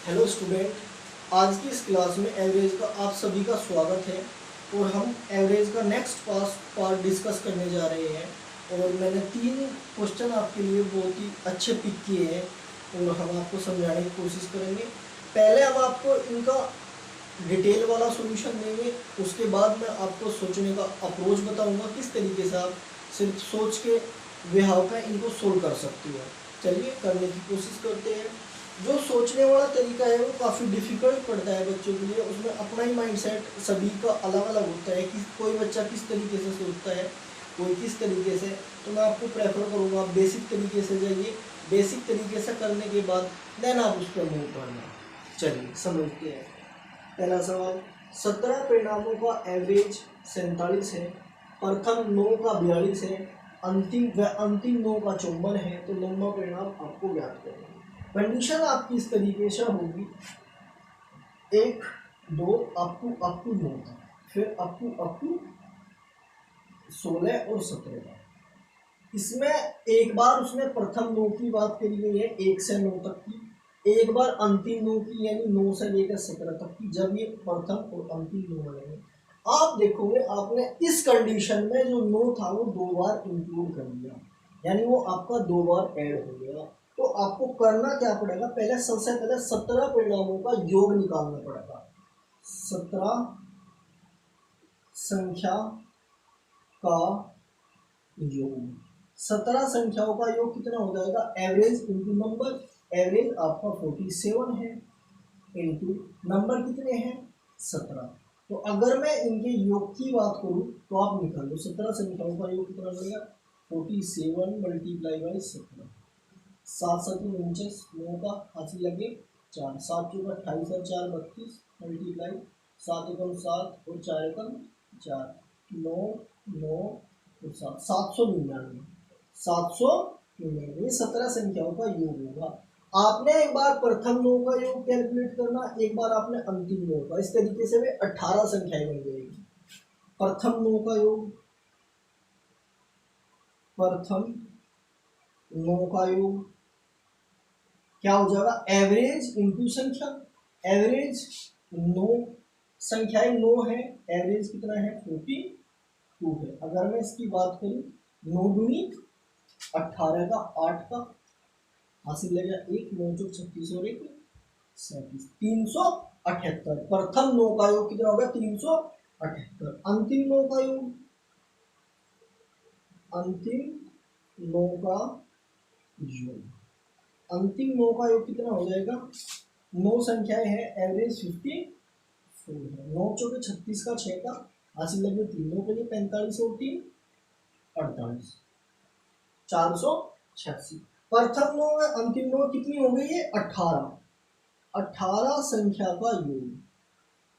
Hello student, आज की इस क्लास में एवरेज का आप सभी का स्वागत है। और हम एवरेज का नेक्स्ट पार्ट डिस्कस करने जा रहे हैं। और मैंने 3 क्वेश्चन आपके लिए बहुत ही अच्छे पिक किए हैं और हम आपको समझाने की कोशिश करेंगे। पहले हम आपको इनका डिटेल वाला सॉल्यूशन देंगे, उसके बाद मैं आपको सोचने का अप्रोच बताऊंगा किस तरीके से आप सिर्फ सोच के बिहाव पे इनको सोल्व कर सकते हो। चलिए करने की कोशिश करते हैं। जो सोचने वाला तरीका है वो काफ़ी डिफिकल्ट पड़ता है बच्चों के लिए। उसमें अपना ही माइंडसेट सभी का अलग अलग होता है कि कोई बच्चा किस तरीके से सोचता है, कोई किस तरीके से। तो मैं आपको प्रेफर करूँगा आप बेसिक तरीके से जाइए, बेसिक तरीके से करने के बाद देन आप उस पर मूव करना। चलिए समझते हैं। पहला सवाल, 17 परिणामों का एवरेज 47 है, प्रथम 9 का 42 है, अंतिम 9 का 54 है। तो 9वां परिणाम आपको ज्ञात करना है। कंडीशन आपकी इस तरीके से होगी, 1 2 अप टू 9 तक, फिर अप टू 16 और 17। इसमें एक बार उसने प्रथम 9 की बात करी गई है 1 से 9 तक की, एक बार अंतिम 9 की यानी 9 से लेकर 17 तक की। जब ये प्रथम और अंतिम 9 बनेंगे, आप देखोगे आपने इस कंडीशन में जो 9 था वो 2 बार इंक्लूड कर दिया, यानी वो आपका 2 बार ऐड हो गया। तो आपको करना क्या पड़ेगा, पहले सबसे पहले 17 परिणामों का योग निकालना पड़ेगा। 17 संख्या का योग, 17 संख्याओं का योग कितना हो जाएगा, एवरेज इंटू नंबर। एवरेज आपका 47 है, इंटू नंबर कितने हैं 17। तो अगर मैं इनके योग की बात करूं तो आप निकाल लो 17 संख्याओं का योग कितना बनेगा, 47 मल्टीप्लाई बाई 17। 7 7 49, 9 का हासिल लगे 4, 7 चौका 28 और 4 32, मल्टीप्लाई 7 एकम 7 और 4 एकम 4, 9 9 और 7, 799। 799 ये 17 संख्याओं का योग होगा। आपने एक बार प्रथम 9 का योग कैलकुलेट करना, एक बार आपने अंतिम 9 का। इस तरीके से वे 18 संख्याएं बन जाएगी। प्रथम 9 का योग, प्रथम 9 का योग क्या हो जाएगा, एवरेज इंटू संख्या। एवरेज 9 संख्याएं 9 है, एवरेज कितना है 42 है। अगर मैं इसकी बात करूं 9 दूनी 18 का 8 का हासिल लगेगा 1, 9 चौक 36 और 1 37, 378। प्रथम 9 का योग कितना होगा 378। अंतिम 9 का योग, अंतिम 9 का योग, अंतिम 9 का योग कितना हो जाएगा, 9 संख्याएं हैं, एवरेज 54 है। 9 चौके 36 का 6 का हासिल लगे 3 के लिए 45 और 3 48, 486। प्रथम 9 में अंतिम 9 कितनी हो गई है 18। 18 संख्या का योग,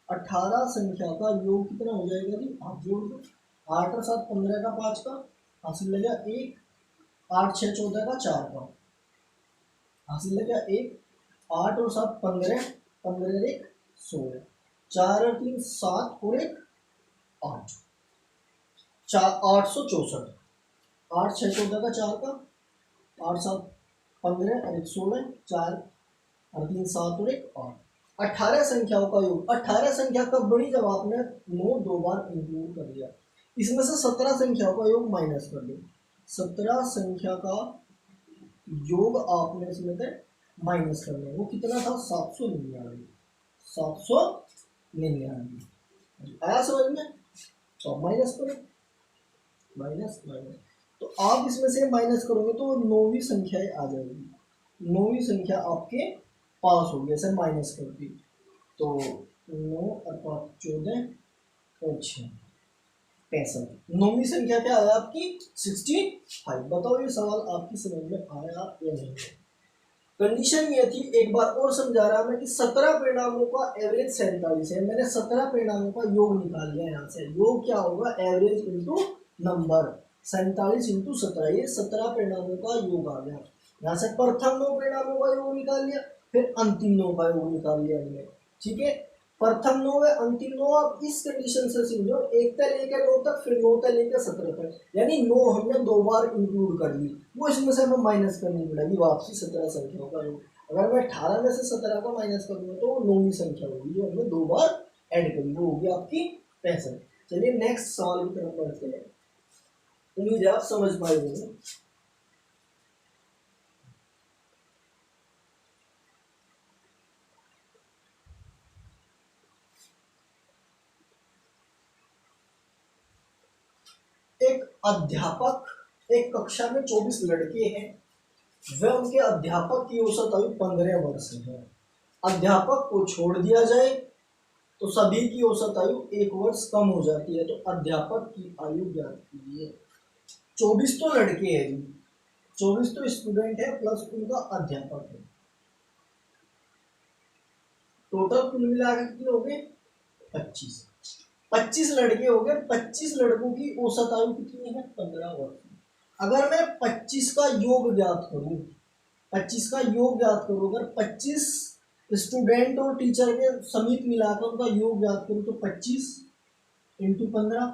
18 संख्या का योग कितना हो जाएगा जी, आप जोड़ दो। 8 और 7 15 का 5 का हासिल लगा 1, 8 6 14 का 4 का हासिल लगा 1, 8 और 7 15, 15 और 1 16, 4 और 3 7 और 1 8, 864। 8 6 14 का 4 का, 8 7 15 और 1 16, 4 और 3 7 और 1 8, 18 संख्याओं का योग। 18 संख्या कब बनी, जब आपने 9 2 बार इंक्लूड कर दिया। इसमें से 17 संख्याओं का योग माइनस कर दो। 17 संख्या का योग आपने इसमें से माइनस करना है, वो कितना था 799। 799 आया समझ में, तो माइनस करो, माइनस माइनस। तो आप इसमें से माइनस करोगे तो 9वीं संख्या आ जाएगी। 9वीं संख्या आपके पास होगी ऐसे माइनस करके। तो 9 और 5 14 और 6 65। 9वीं संख्या क्या है आपकी 65। बताओ ये सवाल आपकी समझ में आया या नहीं। कंडीशन ये थी, एक बार और समझा रहा मैं कि 17 परिणामों का एवरेज 47 है। मैंने 17 परिणामों का योग निकाल लिया। यहाँ से योग क्या होगा, एवरेज इंटू नंबर। 47 इंटू 17, ये 17 परिणामों का योग आ गया। यहाँ से प्रथम 9 परिणामों का योग निकाल लिया, फिर अंतिम 9 का योग निकाल लिया हमने। ठीक है, प्रथम 9 व अंतिम 9 आप इस कंडीशन से समझो, 1 से लेकर 9 तक, फिर 9 से लेकर 17 तक, यानी 9 हमने 2 बार इंक्लूड कर ली, वो इसमें से हमें माइनस करनी पड़ेगी वापसी 17 संख्याओं का योग। अगर मैं 18 में से 17 का माइनस करूंगा तो वो 9वीं संख्या होगी जो हमने 2 बार ऐड करी, वो होगी आपकी 65। चलिए नेक्स्ट सवाल की तरफ बढ़ते हैं, उम्मीद है आप समझ पाए होंगे। एक अध्यापक, एक कक्षा में 24 लड़के हैं, वे उनके अध्यापक की औसत आयु 15 वर्ष है। अध्यापक को छोड़ दिया जाए तो सभी की औसत आयु 1 वर्ष कम हो जाती है, तो अध्यापक की आयु ज्ञात कीजिए। 24 तो लड़के हैं जी, 24 तो स्टूडेंट है प्लस उनका अध्यापक है, टोटल कुल मिलाकर कितने हो गए 25। 25 लड़के हो गए, 25 लड़कों की औसत आयु कितनी है 15 वर्ष। अगर मैं 25 का योग ज्ञात करूं, 25 का योग ज्ञात करूं, अगर 25 स्टूडेंट और टीचर के समेत मिलाकर उनका योग ज्ञात करूं तो 25 इंटू 15,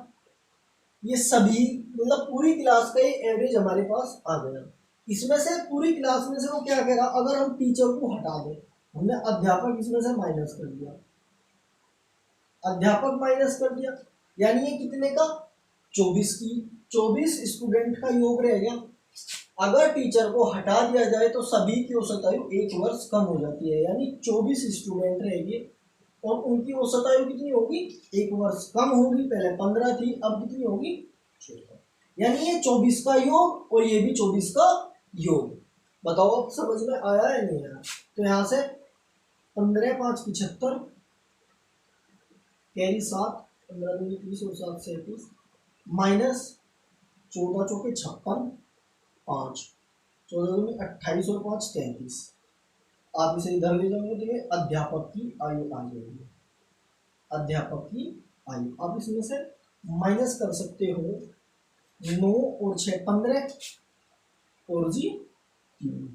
ये सभी मतलब पूरी क्लास का एवरेज हमारे पास आ गया। इसमें से पूरी क्लास में से वो क्या कह रहा, अगर हम टीचर को हटा दें, हमने अध्यापक इसमें से माइनस कर दिया, अध्यापक माइनस कर दिया, यानी ये कितने का 24 की 24 स्टूडेंट का योग रह गया। अगर टीचर को हटा दिया जाए तो सभी की औसत आयु 1 वर्ष कम हो जाती है, यानी 24 स्टूडेंट रहेंगे और उनकी औसत आयु कितनी होगी 1 वर्ष कम होगी। पहले 15 थी, अब कितनी होगी 16, यानी ये 24 का योग और ये भी 24 का योग। बताओ अब समझ में आया है नहीं आया? तो यहाँ से 15 5 75, कैरी 7, 15 दूनी 30 और 7 37, माइनस 14 चौके 56, 5 14 दूनी 28 और 5 33। आप इसे इधर ले जाओगे तो ये अध्यापक की आयु आ जाएगी, अध्यापक की आयु। आप इसमें से माइनस कर सकते हो, 9 और 6 15 और जी 3,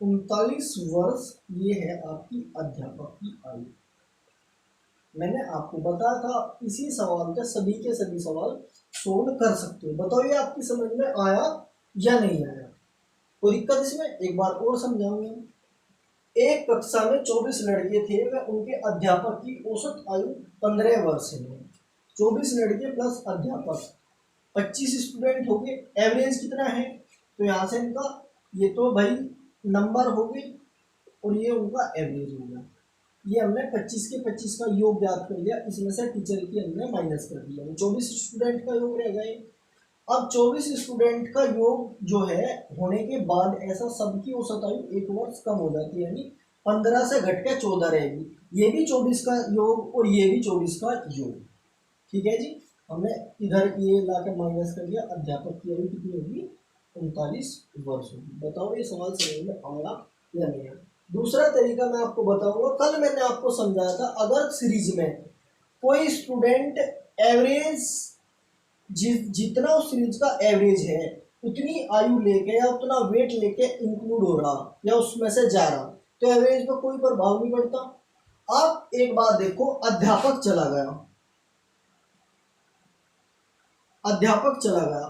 39 वर्ष ये है आपकी अध्यापक की आयु। मैंने आपको बताया था इसी सवाल का सभी के सभी सवाल सोल्व कर सकते हो। बताओ ये आपकी समझ में आया या नहीं आया? कोई दिक्कत इसमें? एक बार और समझाऊंगा। एक कक्षा में 24 लड़के थे, वह उनके अध्यापक की औसत आयु 15 वर्ष है। 24 लड़के प्लस अध्यापक 25 स्टूडेंट हो गए, एवरेज कितना है? तो यहाँ से इनका ये तो भाई नंबर हो गए और ये उनका एवरेज हो गया। ये हमने 25 के 25 का योग ज्ञात कर लिया, इसमें से टीचर की हमने माइनस कर दिया, 24 स्टूडेंट का योग रह गए। अब 24 स्टूडेंट का योग जो है होने के बाद ऐसा सबकी औसत आयु 1 वर्ष कम हो जाती है, यानी 15 से घट के 14 रहेगी। ये भी 24 का योग और ये भी 24 का योग। ठीक है जी, हमने इधर ये लाकर माइनस कर दिया, अध्यापक की आयु कितनी होगी 39 वर्ष होगी। बताओ ये सवाल समझ में आया या नहीं आया? दूसरा तरीका मैं आपको बताऊंगा, कल मैंने आपको समझाया था, अगर सीरीज में कोई स्टूडेंट एवरेज जितना उस सीरीज का एवरेज है उतनी आयु लेके या उतना वेट लेके इंक्लूड हो रहा या उसमें से जा रहा, तो एवरेज पर कोई प्रभाव नहीं पड़ता। अब एक बात देखो, अध्यापक चला गया, अध्यापक चला गया,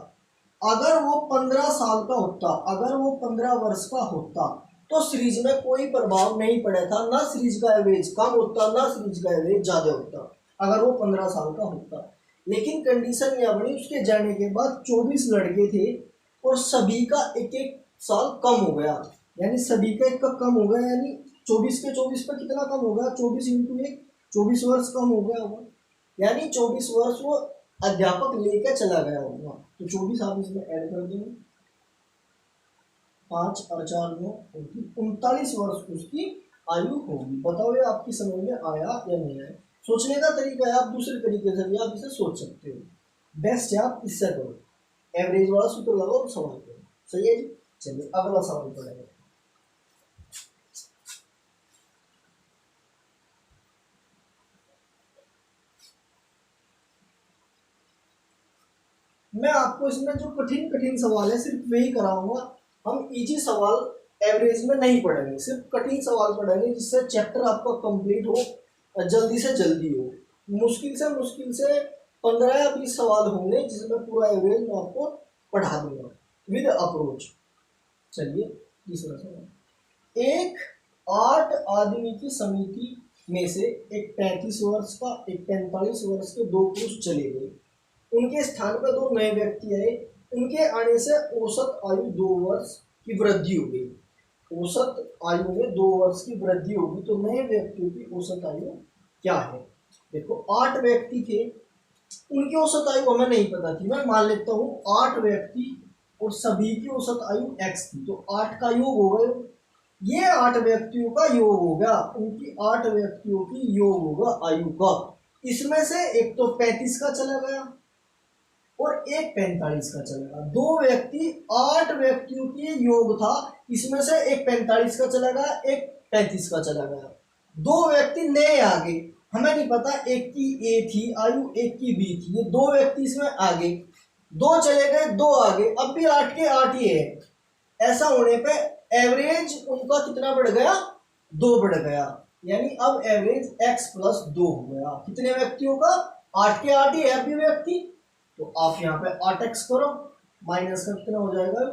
अगर वो 15 साल का होता, अगर वो 15 वर्ष का होता तो सीरीज में कोई प्रभाव नहीं पड़ा था, ना सीरीज का एवरेज कम होता ना सीरीज का एवरेज ज्यादा होता, अगर वो 15 साल का होता। लेकिन कंडीशन यह बनी, उसके जाने के बाद 24 लड़के थे और सभी का एक एक साल कम हो गया, यानी सभी का एक का कम हो गया, यानी 24 के 24 पर कितना कम होगा 24 इंटू 1, 24 वर्ष कम हो गया होगा, यानी 24 वर्ष वो अध्यापक लेकर चला गया होगा। तो 24 आप इसमें ऐड कर देंगे, 5 और 4 9 39 वर्ष उसकी आयु होगी। बताओ ये आपकी समझ में आया या नहीं आया? सोचने का तरीका है, आप दूसरे तरीके से भी आप इसे सोच सकते हो, बेस्ट है आप इससे करो, एवरेज वाला सूत्र लगाओ और सवाल करो। सही है जी, चलिए अगला सवाल पढ़ेंगे। मैं आपको इसमें जो कठिन कठिन सवाल है सिर्फ वही कराऊंगा, हम इजी सवाल एवरेज में नहीं पढ़ेंगे, सिर्फ कठिन सवाल पढ़ेंगे जिससे चैप्टर आपका कंप्लीट हो जल्दी से जल्दी हो। मुश्किल से 15 या 20 सवाल होंगे जिसमें पूरा एवरेज मैं आपको पढ़ा दूंगा विद अप्रोच। चलिए तीसरा सवाल, एक 8 आदमी की समिति में से एक 35 वर्ष का एक 45 वर्ष के दो पुरुष चले गए। उनके स्थान पर दो नए व्यक्ति आए। उनके आने से औसत आयु 2 वर्ष की वृद्धि हो गई। औसत आयु में 2 वर्ष की वृद्धि होगी तो नए व्यक्तियों की औसत आयु क्या है? देखो 8 व्यक्ति थे, उनकी औसत आयु हमें नहीं पता थी। मैं मान लेता हूँ 8 व्यक्ति और सभी की औसत आयु x थी, तो 8 का योग हो गया, ये 8 व्यक्तियों का योग हो गया, उनकी 8 व्यक्तियों की योग होगा आयु का। इसमें से एक तो 35 का चला गया और एक 45 का चला गया। 2 व्यक्ति 8 व्यक्तियों की योग था, इसमें से एक 45 का चला गया, एक 35 का चला गया। 2 व्यक्ति नए आ गए, हमें नहीं पता एक की ए थी आयु, एक की बी थी, ये 2 व्यक्ति इसमें आ गए, 2 चले गए, 2 आ गए, अब भी 8 के 8 ही है। ऐसा होने पे एवरेज उनका कितना बढ़ गया? 2 बढ़ गया, यानी अब एवरेज x + 2 हो गया। कितने व्यक्तियों का? 8 के 8 ही है अभी व्यक्ति, तो आप यहाँ पे 8x करो, माइनस का कितना हो जाएगा?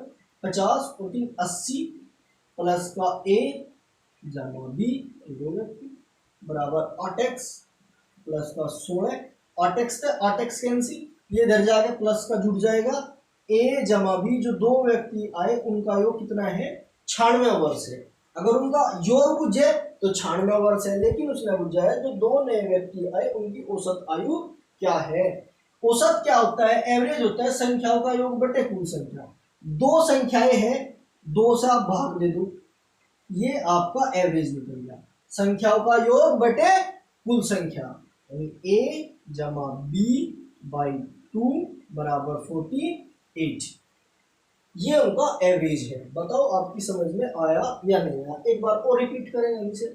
50 और 3 80 प्लस का a जमा b 2 व्यक्ति बराबर 8x प्लस का 16, 8x कैंसिल, ये इधर जाके प्लस का जुड़ जाएगा, a जमा b जो 2 व्यक्ति आए उनका योग कितना है? 96 वर्ष है। अगर उनका योग पूछे तो 96 वर्ष है, लेकिन उसने पूछा है जो 2 नए व्यक्ति आए उनकी औसत आयु क्या है। औसत क्या होता है? एवरेज होता है संख्याओं का योग बटे कुल संख्या। 2 संख्याएं हैं, 2 से आप भाग दे दो, ये आपका एवरेज निकल गया। संख्याओं का योग बटे कुल संख्या, a जमा b बाई 2 बराबर 48, ये उनका एवरेज है। बताओ आपकी समझ में आया या नहीं आया? एक बार और रिपीट करेंगे हम इसे।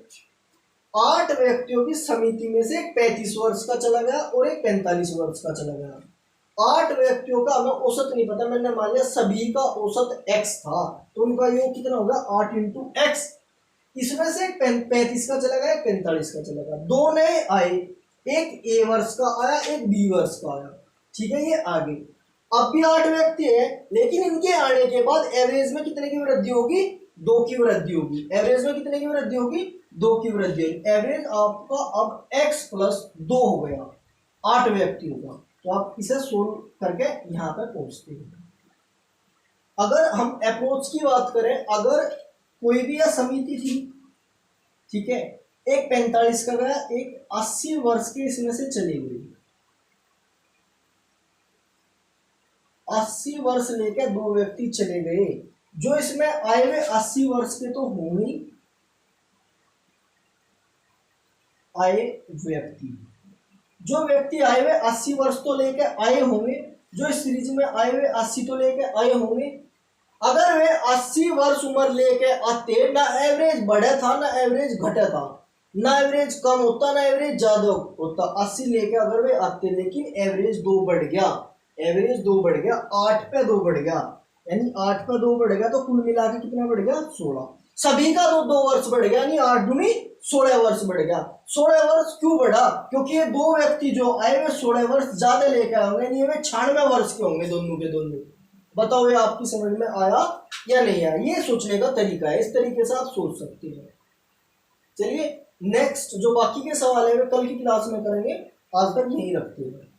8 व्यक्तियों की समिति में से एक 35 वर्ष का चला गया और एक 45 वर्ष का चला गया। 8 व्यक्तियों का हमें औसत नहीं पता, मैंने मान लिया सभी का औसत x था, तो उनका योग कितना होगा? 8 × x। इसमें से 35 का चला गया, 45 का चला गया, 2 नए आए, एक a वर्ष का आया, एक b वर्ष का आया, ठीक है, ये आगे। अब भी 8 व्यक्ति है, लेकिन इनके आने के बाद एवरेज में कितने की वृद्धि होगी? 2 की वृद्धि होगी। एवरेज में कितने की वृद्धि होगी? 2 की वृद्धि होगी। एवरेज आपका अब x + 2 हो गया 8 व्यक्तियों का। तो आप इसे सोल्व करके यहाँ पे पहुंचते हैं। अगर हम अप्रोच की बात करें, अगर कोई भी यह समिति थी, ठीक है, एक 45 का गया, एक 80 वर्ष के इसमें से चली गई, 80 वर्ष लेकर 2 व्यक्ति चले गए, जो इसमें आए हुए 80 वर्ष के तो होंगे आए व्यक्ति, जो व्यक्ति आए हुए 80 वर्ष तो लेके आए होंगे, जो इस सीरीज में आए हुए 80 तो लेके आए होंगे। अगर वे 80 वर्ष उम्र लेके आते, ना एवरेज बढ़ा था ना एवरेज घटा था, ना एवरेज कम होता ना एवरेज ज्यादा होता। 80 लेके अगर वे आते, लेकिन एवरेज 2 बढ़ गया, एवरेज 2 बढ़ गया, 8 पे 2 बढ़ गया, यानी 8 पे 2 बढ़ गया, तो कुल मिला के कितना बढ़ गया? 16। सभी का 2 वर्ष बढ़ गया, यानी 8 दूनी 16 वर्ष बढ़ गया। 16 वर्ष क्यों बढ़ा? क्योंकि ये 2 व्यक्ति जो आए हुए 16 वर्ष ज्यादा लेकर आए होंगे, नहीं वे 96 वर्ष के होंगे दोनों के दोनों। बताओ ये आपकी समझ में आया या नहीं आया? ये सोचने का तरीका है, इस तरीके से आप सोच सकते हैं। चलिए नेक्स्ट जो बाकी के सवाल है वे कल की क्लास में करेंगे, आज तक यही रखते हैं।